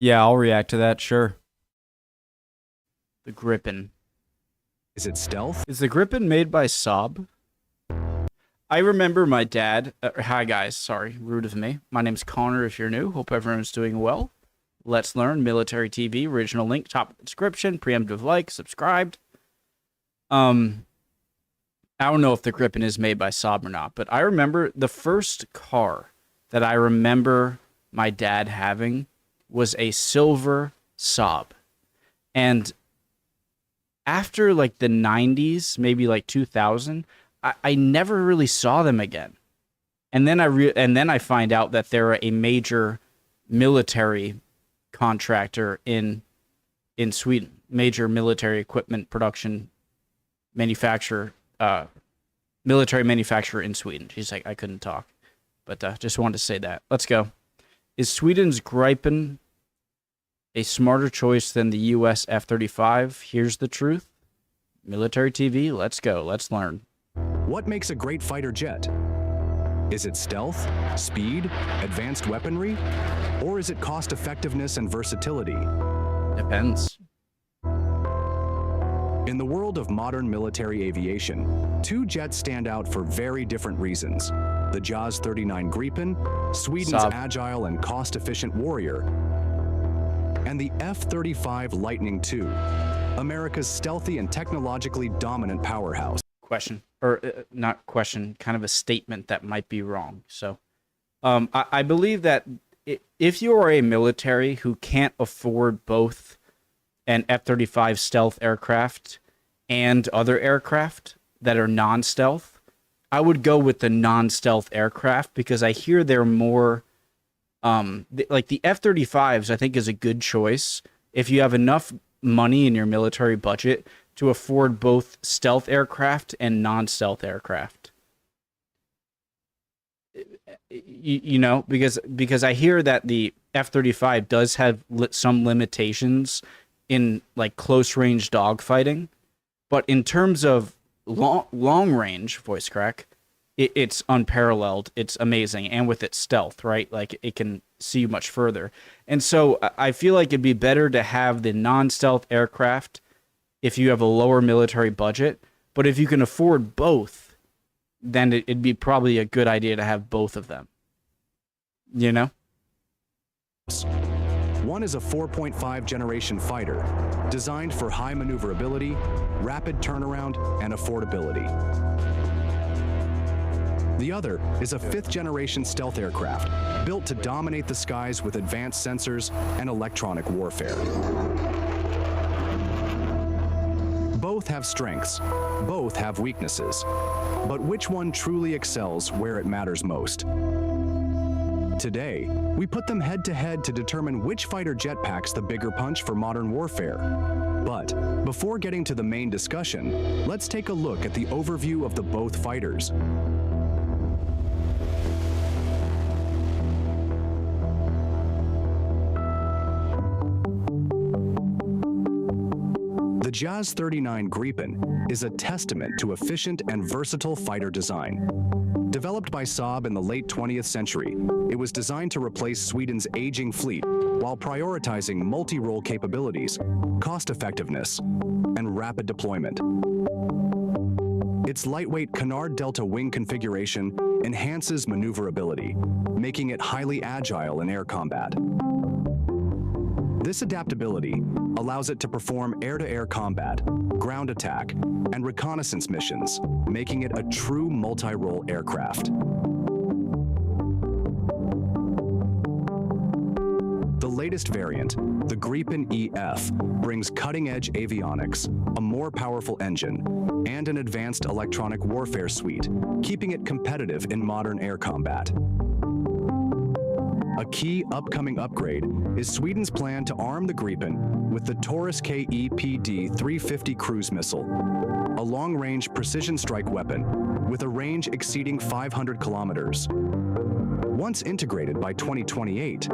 Yeah, I'll react to that, sure. The Gripen. Is it stealth? Is the Gripen made by Saab? I remember my dad. Hi, guys. Sorry, rude of me. My name's Connor if you're new. Hope everyone's doing well. Let's Learn Military TV. Original link, top of the description. Preemptive like, subscribed. I don't know if the Gripen is made by Saab or not, but I remember the first car that I remember my dad having was a silver Saab. And after like the 90s, maybe like 2000, I never really saw them again. And then I find out that they're a major military contractor in Sweden, major military equipment production manufacturer, military manufacturer in Sweden. She's like, I couldn't talk, but just wanted to say that. Let's go. Is Sweden's Gripen a smarter choice than the U.S. F-35? Here's the truth. Military TV, let's go. Let's learn. What makes a great fighter jet? Is it stealth, speed, advanced weaponry, or is it cost effectiveness and versatility? Depends. In the world of modern military aviation, two jets stand out for very different reasons. The JAS 39 Gripen, Sweden's Saab. agile and cost-efficient warrior, and the F-35 Lightning II, America's stealthy and technologically dominant powerhouse. Question, or not question, kind of a statement that might be wrong. So I believe that if you are a military who can't afford both an F-35 stealth aircraft and other aircraft that are non-stealth, I would go with the non-stealth aircraft because I hear they're more, like the F-35s I think is a good choice if you have enough money in your military budget to afford both stealth aircraft and non-stealth aircraft. You know, because I hear that the F-35 does have some limitations in like close range dogfighting, but in terms of long range voice crack, it's unparalleled. It's amazing, and with its stealth, right? Like it can see much further. And so I feel like it'd be better to have the non-stealth aircraft if you have a lower military budget, but if you can afford both, then it'd be probably a good idea to have both of them. You know? One is a 4.5 generation fighter, designed for high maneuverability, rapid turnaround, and affordability. The other is a 5th generation stealth aircraft, built to dominate the skies with advanced sensors and electronic warfare. Both have strengths, both have weaknesses, but which one truly excels where it matters most? Today, we put them head to head to determine which fighter jet packs the bigger punch for modern warfare. But before getting to the main discussion, let's take a look at the overview of the both fighters. The JAS 39 Gripen is a testament to efficient and versatile fighter design. Developed by Saab in the late 20th century, it was designed to replace Sweden's aging fleet while prioritizing multi-role capabilities, cost-effectiveness, and rapid deployment. Its lightweight Canard Delta wing configuration enhances maneuverability, making it highly agile in air combat. This adaptability allows it to perform air-to-air combat, ground attack, and reconnaissance missions, making it a true multi-role aircraft. The latest variant, the Gripen EF, brings cutting-edge avionics, a more powerful engine, and an advanced electronic warfare suite, keeping it competitive in modern air combat. A key upcoming upgrade is Sweden's plan to arm the Gripen with the Taurus KE-PD-350 cruise missile, a long-range precision strike weapon with a range exceeding 500 kilometers. Once integrated by 2028,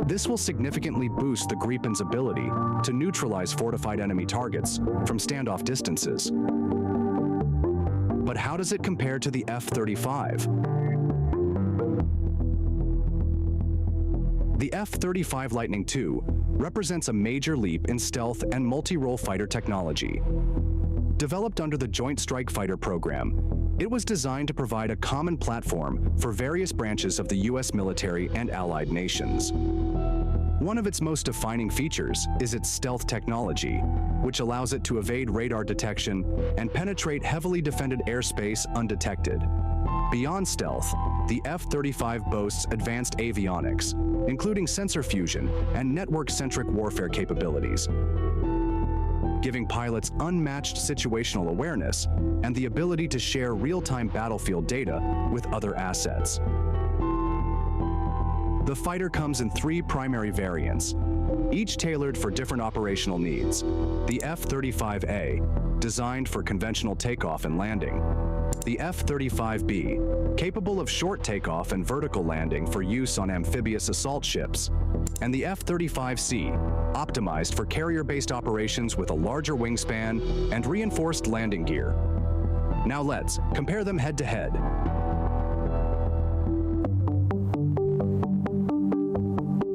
this will significantly boost the Gripen's ability to neutralize fortified enemy targets from standoff distances. But how does it compare to the F-35? The F-35 Lightning II represents a major leap in stealth and multi-role fighter technology. Developed under the Joint Strike Fighter program, it was designed to provide a common platform for various branches of the U.S. military and allied nations. One of its most defining features is its stealth technology, which allows it to evade radar detection and penetrate heavily defended airspace undetected. Beyond stealth, the F-35 boasts advanced avionics, including sensor fusion and network-centric warfare capabilities, giving pilots unmatched situational awareness and the ability to share real-time battlefield data with other assets. The fighter comes in 3 primary variants, each tailored for different operational needs. The F-35A, designed for conventional takeoff and landing. The F-35B, capable of short takeoff and vertical landing for use on amphibious assault ships. And the F-35C, optimized for carrier-based operations with a larger wingspan and reinforced landing gear. Now let's compare them head-to-head.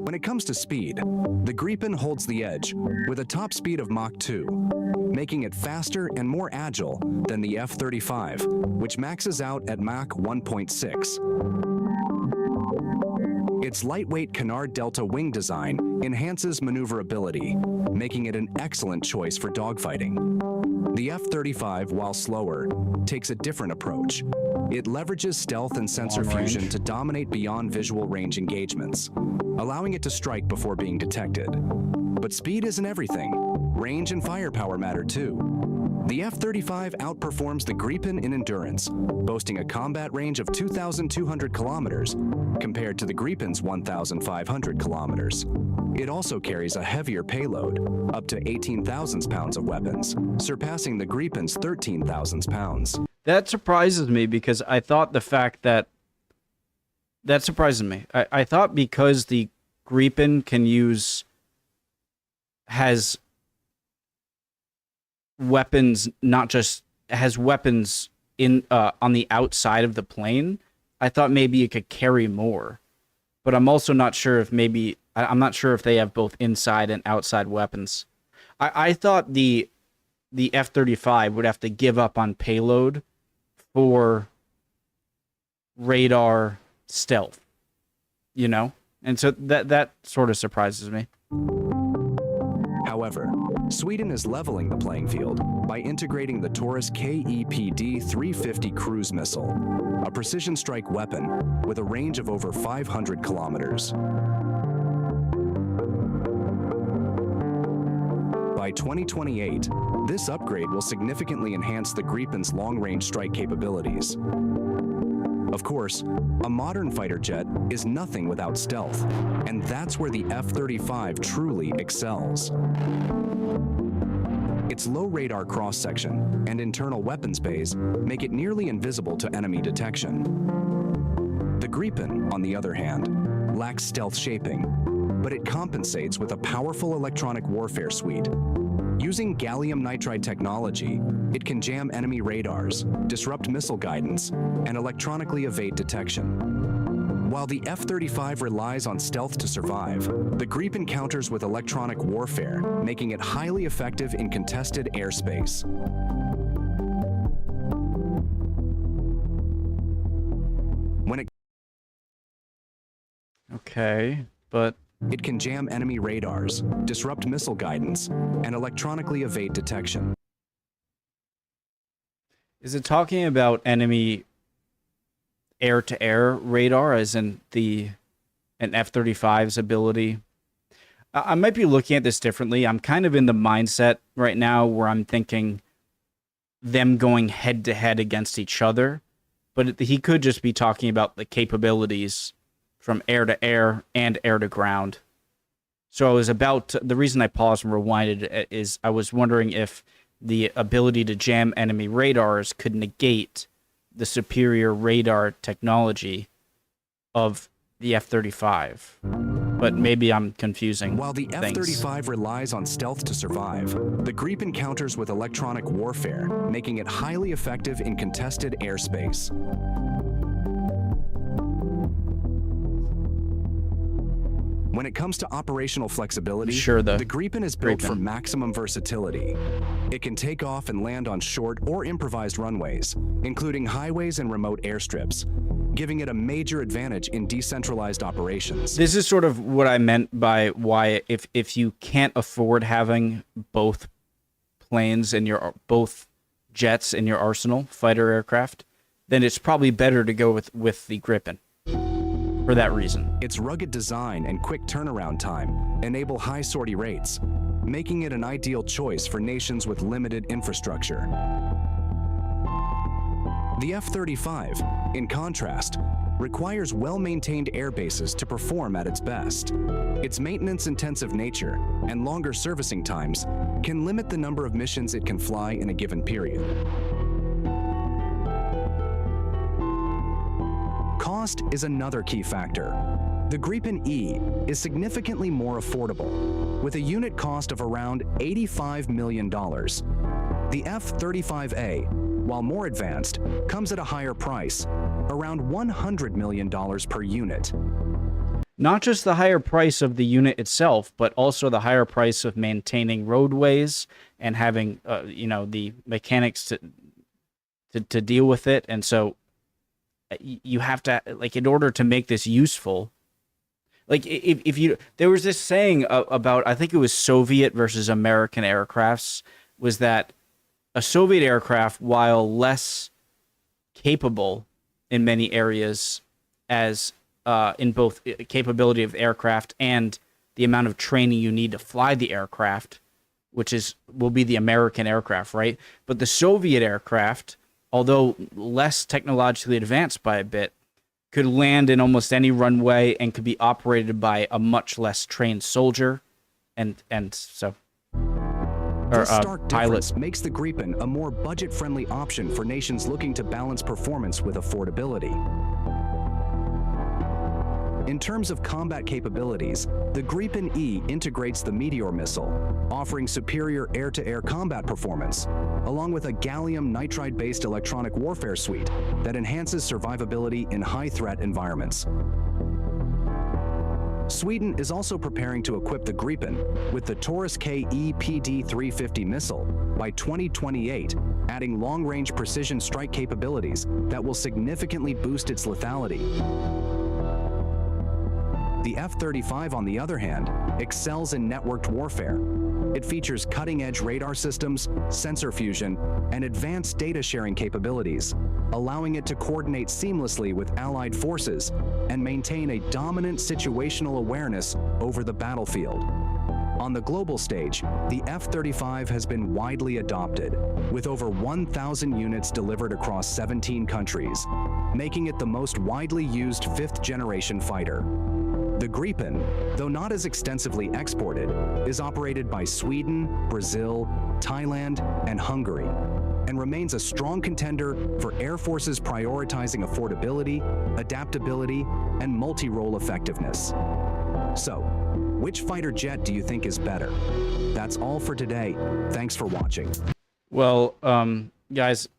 When it comes to speed, the Gripen holds the edge with a top speed of Mach 2, making it faster and more agile than the F-35, which maxes out at Mach 1.6. Its lightweight canard delta wing design enhances maneuverability, making it an excellent choice for dogfighting. The F-35, while slower, takes a different approach. It leverages stealth and sensor fusion to dominate beyond visual range engagements, allowing it to strike before being detected. But speed isn't everything. Range and firepower matter too. The F-35 outperforms the Gripen in endurance, boasting a combat range of 2,200 kilometers compared to the Gripen's 1,500 kilometers. It also carries a heavier payload, up to 18,000 pounds of weapons, surpassing the Gripen's 13,000 pounds. That surprises me because I thought the fact that... That surprises me. I thought because the Gripen has weapons, not just... has weapons in on the outside of the plane, I thought maybe it could carry more. But I'm also not sure if maybe... I'm not sure if they have both inside and outside weapons. I thought the F-35 would have to give up on payload for radar stealth, you know? And so that sort of surprises me. However, Sweden is leveling the playing field by integrating the Taurus KEPD-350 cruise missile, a precision strike weapon with a range of over 500 kilometers. By 2028, this upgrade will significantly enhance the Gripen's long-range strike capabilities. Of course, a modern fighter jet is nothing without stealth, and that's where the F-35 truly excels. Its low radar cross-section and internal weapons bays make it nearly invisible to enemy detection. The Gripen, on the other hand, lacks stealth shaping, but it compensates with a powerful electronic warfare suite. Using gallium nitride technology, it can jam enemy radars, disrupt missile guidance, and electronically evade detection. While the F-35 relies on stealth to survive, the Gripen counters with electronic warfare, making it highly effective in contested airspace. Okay, but... It can jam enemy radars, disrupt missile guidance, and electronically evade detection. Is it talking about enemy air-to-air radar, as in an F-35's ability? I might be looking at this differently. I'm kind of in the mindset right now where I'm thinking them going head-to-head against each other, but he could just be talking about the capabilities from air-to-air and air-to-ground. So I was the reason I paused and rewinded is I was wondering if the ability to jam enemy radars could negate the superior radar technology of the F-35. But maybe I'm confusing While the F-35 relies on stealth to survive, the Gripen counters with electronic warfare, making it highly effective in contested airspace. When it comes to operational flexibility, Sure, the Gripen is built for Gripen. maximum versatility. It can take off and land on short or improvised runways, including highways and remote airstrips, giving it a major advantage in decentralized operations. This is sort of what I meant by why if you can't afford having both planes in your both jets in your arsenal, fighter aircraft, then it's probably better to go with the Gripen for that reason. Its rugged design and quick turnaround time enable high sortie rates, making it an ideal choice for nations with limited infrastructure. The F-35, in contrast, requires well-maintained air bases to perform at its best. Its maintenance-intensive nature and longer servicing times can limit the number of missions it can fly in a given period. Cost is another key factor. The Gripen E is significantly more affordable, with a unit cost of around $85 million. The F-35A, while more advanced, comes at a higher price, around $100 million per unit. Not just the higher price of the unit itself, but also the higher price of maintaining roadways and having, the mechanics to deal with it. And so you have to, like, in order to make this useful, like, if you, there was this saying about, I think it was Soviet versus American aircrafts, was that a Soviet aircraft, while less capable in many areas, as in both capability of aircraft and the amount of training you need to fly the aircraft, which will be the American aircraft, right? But the Soviet aircraft, although less technologically advanced by a bit, could land in almost any runway and could be operated by a much less trained soldier, and so. This stark difference makes the Gripen a more budget-friendly option for nations looking to balance performance with affordability. In terms of combat capabilities, the Gripen E integrates the Meteor missile, offering superior air-to-air combat performance, along with a gallium nitride-based electronic warfare suite that enhances survivability in high-threat environments. Sweden is also preparing to equip the Gripen with the Taurus K EPD-350 missile by 2028, adding long-range precision strike capabilities that will significantly boost its lethality. The F-35, on the other hand, excels in networked warfare. It features cutting-edge radar systems, sensor fusion, and advanced data sharing capabilities, allowing it to coordinate seamlessly with allied forces and maintain a dominant situational awareness over the battlefield. On the global stage, the F-35 has been widely adopted, with over 1,000 units delivered across 17 countries, making it the most widely used fifth-generation fighter. The Gripen, though not as extensively exported, is operated by Sweden, Brazil, Thailand, and Hungary, and remains a strong contender for air forces prioritizing affordability, adaptability, and multi-role effectiveness. So, which fighter jet do you think is better? That's all for today. Thanks for watching. Well, guys,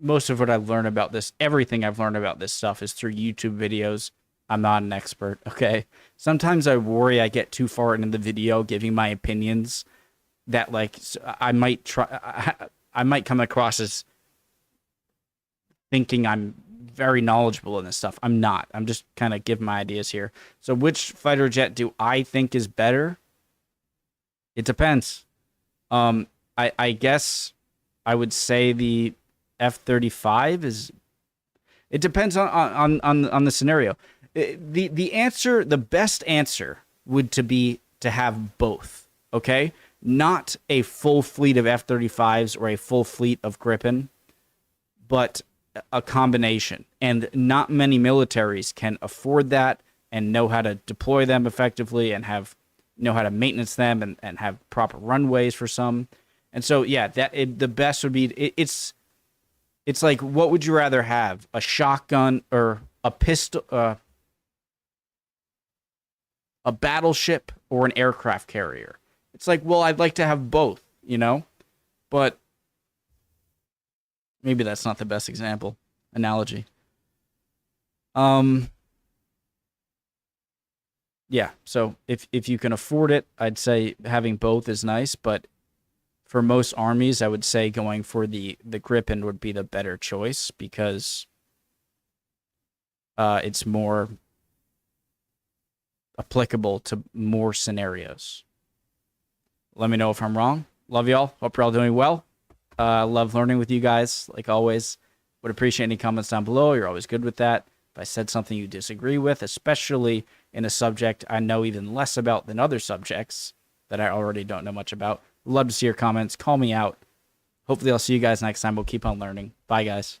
most of what I've learned about this, everything I've learned about this stuff is through YouTube videos. I'm not an expert, okay? Sometimes I worry I get too far into the video giving my opinions that, like, I might come across as thinking I'm very knowledgeable in this stuff. I'm not. I'm just kind of giving my ideas here. So which fighter jet do I think is better? It depends. I guess I would say the F-35 is. It depends on the scenario. The answer, the best answer would be to have both, okay? Not a full fleet of F-35s or a full fleet of Gripen, but a combination. And not many militaries can afford that and know how to deploy them effectively and know how to maintenance them and have proper runways for some. And so, yeah, the best would be, it's like, what would you rather have? A shotgun or a pistol, a battleship or an aircraft carrier? It's like, well, I'd like to have both, but maybe that's not the best analogy. yeah, so if you can afford it, I'd say having both is nice, but for most armies, I would say going for the Gripen would be the better choice because it's more applicable to more scenarios. Let me know if I'm wrong. Love y'all. Hope you're all doing well. Love learning with you guys, like always. Would appreciate any comments down below. You're always good with that. If I said something you disagree with, especially in a subject I know even less about than other subjects that I already don't know much about, love to see your comments. Call me out. Hopefully I'll see you guys next time. We'll keep on learning. Bye, guys.